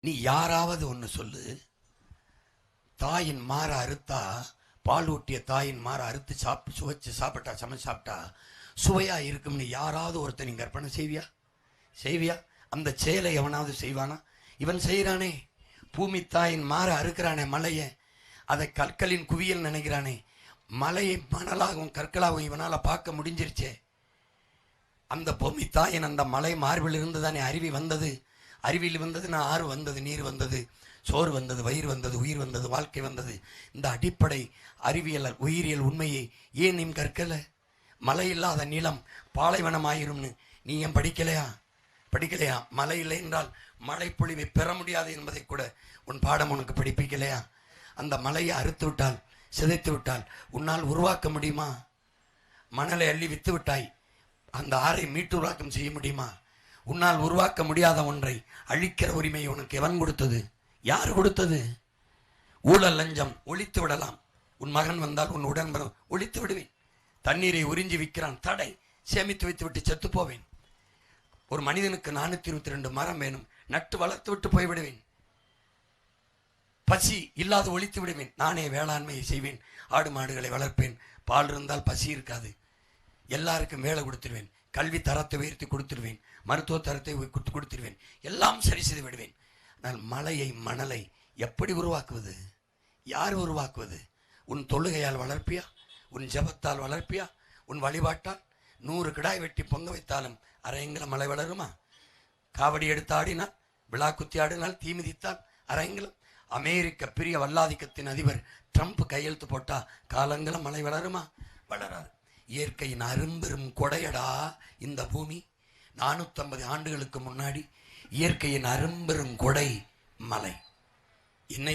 நீ யாராவது ஒன்று சொல்லு, தாயின் மாற அறுத்தா, பால் ஊட்டிய தாயின் மாற அறுத்து சுவைச்சு சாப்பிட்டா, சமைச்சு சாப்பிட்டா சுவையா இருக்கும்னு யாராவது ஒருத்தர் நீ கற்பனை செய்வியா? அந்த செயலை எவனாவது செய்வானா? இவன் செய்கிறானே, பூமி தாயின் மாற அறுக்கிறானே மலையை, அதை கற்களின் குவியல் நினைக்கிறானே, மலையை மணலாகவும் கற்களாகவும் இவனால் பார்க்க முடிஞ்சிருச்சே. அந்த பூமி தாயின் அந்த மலை மார்பில் இருந்து தானே அருவி வந்தது. அருவியில் வந்தது, நான் ஆறு வந்தது, நீர் வந்தது, சோறு வந்தது, வயிறு வந்தது, உயிர் வந்தது, வாழ்க்கை வந்தது. இந்த அடிப்படை அறிவியல் உயிரியல் உண்மையை ஏன் நீ கற்கல? மழை இல்லாத நிலம் பாலைவனமாயிரும்னு நீ ஏன் படிக்கலையா? மழை இல்லை என்றால் மழை பொழிவை பெற முடியாது என்பதை கூட உன் பாடம் உனக்கு படிப்பிக்கலையா? அந்த மலையை அறுத்து விட்டால், சிதைத்து விட்டால் உன்னால் உருவாக்க முடியுமா? மணலை அள்ளி வித்து விட்டாய், அந்த ஆறை மீட்டுருவாக்கம் செய்ய முடியுமா? உன்னால் உருவாக்க முடியாத ஒன்றை அழிக்கிற உரிமை உனக்கு எவன் கொடுத்தது? யார் கொடுத்தது? ஊழல் லஞ்சம் ஒழித்து விடலாம். உன் மகன் வந்தால் உன் உடன்பரம் ஒழித்து விடுவேன். தண்ணீரை உறிஞ்சி விற்கிறான், தடை, சேமித்து வைத்து விட்டு செத்து போவேன். ஒரு மனிதனுக்கு 422 மரம் வேணும், நட்டு வளர்த்து விட்டு போய்விடுவேன். பசி இல்லாத ஒழித்து விடுவேன். நானே வேளாண்மையை செய்வேன், ஆடு மாடுகளை வளர்ப்பேன். பால் இருந்தால் பசி இருக்காது. எல்லாருக்கும் வேலை கொடுத்துருவேன், கல்வி தரத்தை உயர்த்தி கொடுத்துருவேன், மருத்துவ தரத்தை கொடுத்துருவேன், எல்லாம் சரி செய்து விடுவேன். ஆனால் மலையை மணலை எப்படி உருவாக்குவது? யார் உருவாக்குவது? உன் தொழுகையால் வளர்ப்பியா? உன் ஜபத்தால் வளர்ப்பியா? உன் வழிபாட்டால்? 100 கிடாய் வெட்டி பொங்க வைத்தாலும் அரையங்கள மலை வளருமா? காவடி எடுத்து ஆடினால், விழா குத்தி ஆடினால், தீ மிதித்தால் அரையங்களும். அமெரிக்க பெரிய வல்லாதிக்கத்தின் அதிபர் ட்ரம்ப் கையெழுத்து போட்டா காலங்கள மலை வளருமா? வளராது. இயற்கையின் அரும்பெரும் கொடையடா இந்த பூமி. 450 ஆண்டுகளுக்கு முன்னாடி இயற்கையின் அரும்பெரும் கொடை மலை. என்னை